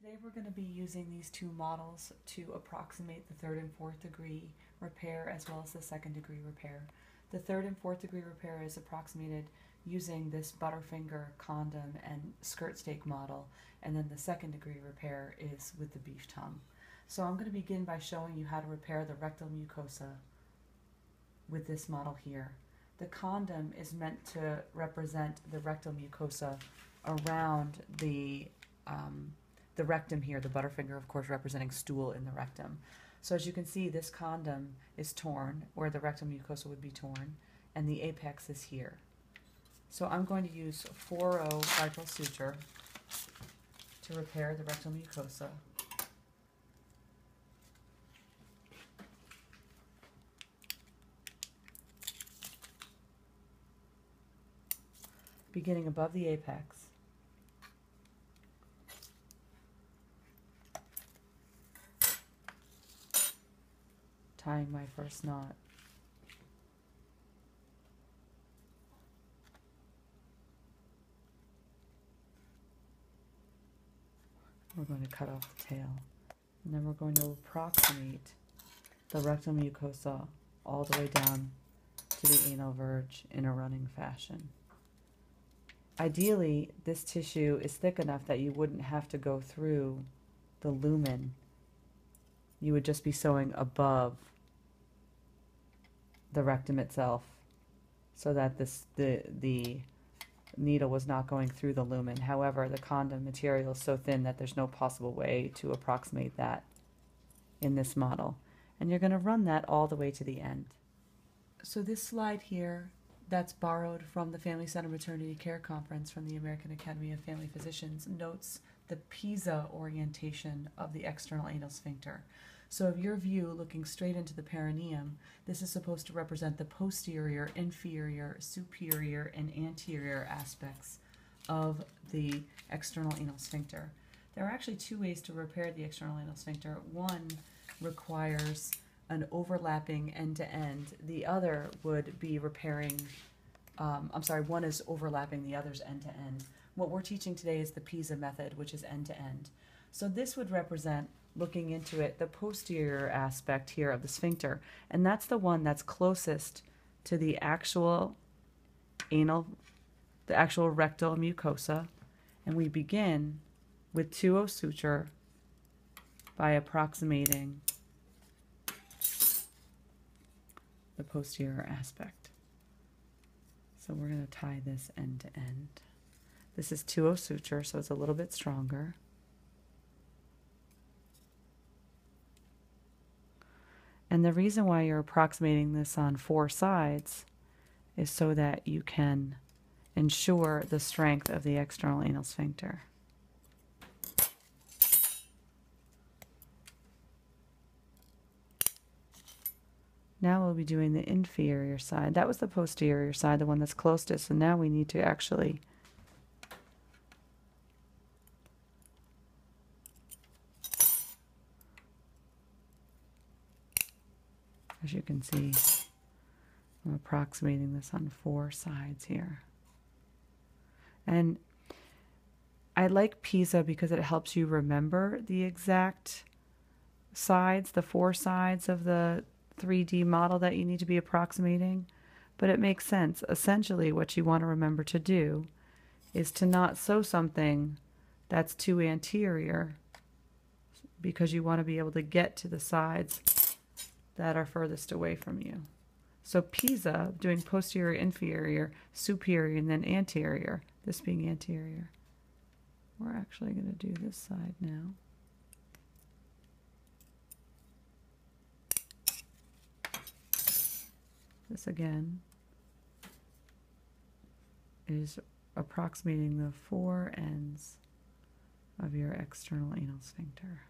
Today we're going to be using these two models to approximate the third and fourth degree repair as well as the second degree repair. The third and fourth degree repair is approximated using this Butterfinger condom and skirt steak model, and then the second degree repair is with the beef tongue. So I'm going to begin by showing you how to repair the rectal mucosa with this model here. The condom is meant to represent the rectal mucosa around the rectum here, the Butterfinger of course representing stool in the rectum. So as you can see, this condom is torn where the rectal mucosa would be torn, and the apex is here. So I'm going to use 4-0 mitral suture to repair the rectal mucosa. Beginning above the apex. Tying my first knot. We're going to cut off the tail. And then we're going to approximate the rectal mucosa all the way down to the anal verge in a running fashion. Ideally, this tissue is thick enough that you wouldn't have to go through the lumen. You would just be sewing above the rectum itself so that the needle was not going through the lumen. However, the condom material is so thin that there's no possible way to approximate that in this model. And you're going to run that all the way to the end. So this slide here, that's borrowed from the Family Center Maternity Care Conference from the American Academy of Family Physicians, notes the PISA orientation of the external anal sphincter. So of your view looking straight into the perineum, this is supposed to represent the posterior, inferior, superior, and anterior aspects of the external anal sphincter. There are actually two ways to repair the external anal sphincter. One requires an overlapping end-to-end. The other would be repairing, one is overlapping, the other's end-to-end. What we're teaching today is the PISA method, which is end-to-end. So this would represent, looking into it, the posterior aspect here of the sphincter, and that's the one that's closest to the actual rectal mucosa. And we begin with 2-0 suture by approximating the posterior aspect. So we're going to tie this end to end. This is 2-0 suture, so it's a little bit stronger. And the reason why you're approximating this on 4 sides is so that you can ensure the strength of the external anal sphincter. Now we'll be doing the inferior side. That was the posterior side, the one that's closest. So now we need to actually as you can see, I'm approximating this on 4 sides here. And I like PISA because it helps you remember the exact sides, the 4 sides of the 3D model that you need to be approximating. But it makes sense. Essentially, what you want to remember to do is to not sew something that's too anterior, because you want to be able to get to the sides that are furthest away from you. So PISA, doing posterior, inferior, superior, and then anterior, this being anterior. We're actually going to do this side now. This again is approximating the 4 ends of your external anal sphincter.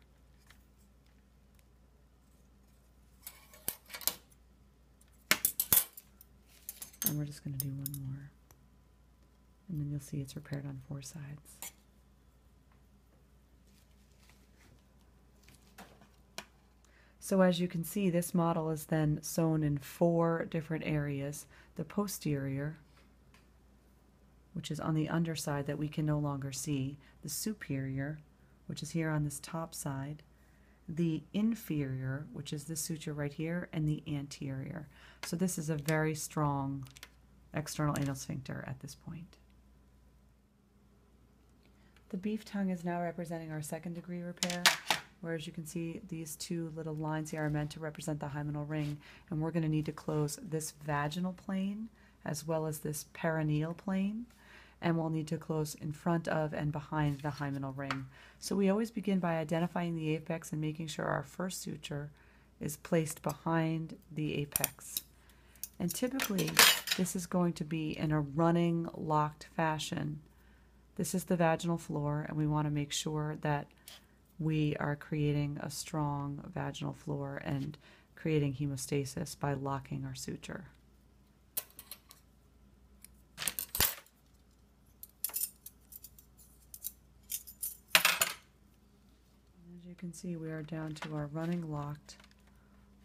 And we're just going to do one more. And then you'll see it's repaired on 4 sides. So as you can see, this model is then sewn in 4 different areas. The posterior, which is on the underside that we can no longer see, the superior, which is here on this top side, the inferior, which is this suture right here, and the anterior. So this is a very strong external anal sphincter at this point. The beef tongue is now representing our second degree repair, whereas you can see these two little lines here are meant to represent the hymenal ring, and we're going to need to close this vaginal plane as well as this perineal plane, and we'll need to close in front of and behind the hymenal ring. So we always begin by identifying the apex and making sure our first suture is placed behind the apex. And typically this is going to be in a running, locked fashion. This is the vaginal floor, and we want to make sure that we are creating a strong vaginal floor and creating hemostasis by locking our suture. As you can see, we are down to our running locked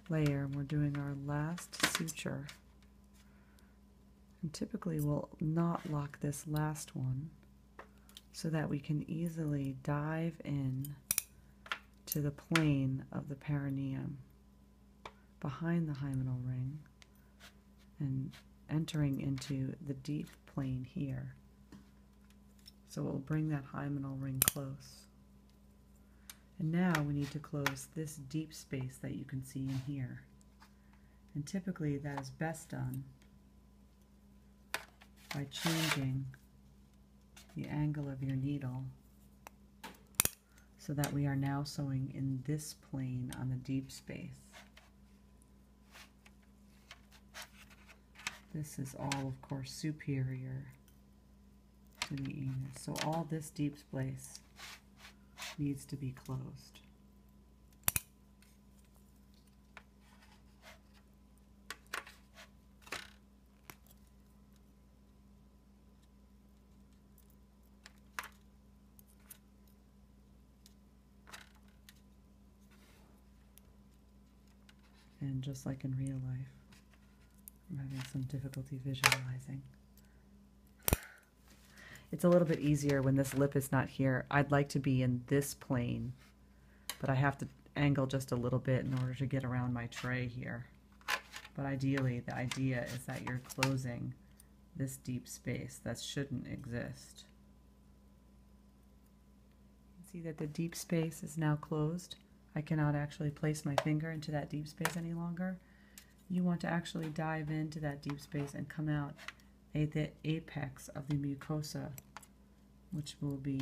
layer, and we're doing our last suture. And typically we'll not lock this last one so that we can easily dive in to the plane of the perineum behind the hymenal ring and entering into the deep plane here. So we'll bring that hymenal ring close. And now we need to close this deep space that you can see in here. And typically that is best done by changing the angle of your needle so that we are now sewing in this plane on the deep space. This is all, of course, superior to the anus. So all this deep space needs to be closed. And just like in real life, I'm having some difficulty visualizing. It's a little bit easier when this lip is not here. I'd like to be in this plane, but I have to angle just a little bit in order to get around my tray here. But ideally, the idea is that you're closing this deep space that shouldn't exist. You can see that the deep space is now closed. I cannot actually place my finger into that deep space any longer. You want to actually dive into that deep space and come out at the apex of the mucosa, which will be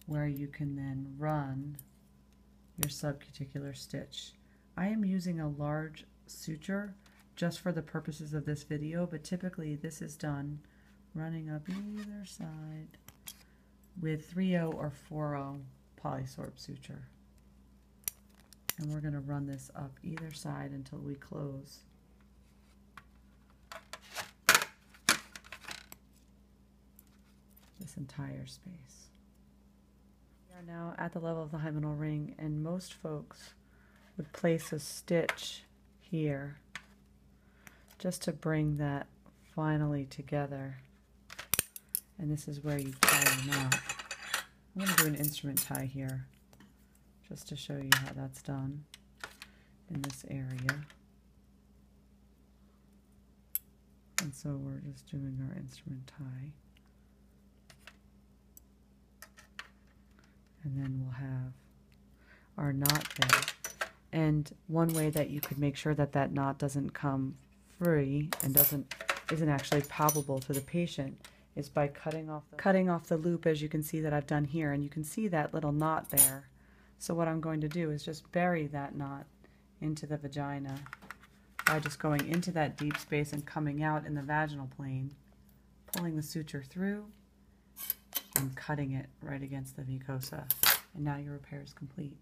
where you can then run your subcuticular stitch. I am using a large suture just for the purposes of this video, but typically this is done running up either side with 3/0 or 4/0 polysorb suture. And we're going to run this up either side until we close this entire space. We are now at the level of the hymenal ring, and most folks would place a stitch here just to bring that finally together. And this is where you tie the knot. I'm going to do an instrument tie here just to show you how that's done in this area. And so we're just doing our instrument tie. And then we'll have our knot there. And one way that you could make sure that that knot doesn't come free and isn't actually palpable to the patient is by cutting off the loop, as you can see that I've done here, and you can see that little knot there. So what I'm going to do is just bury that knot into the vagina by just going into that deep space and coming out in the vaginal plane, pulling the suture through and cutting it right against the mucosa. And now your repair is complete.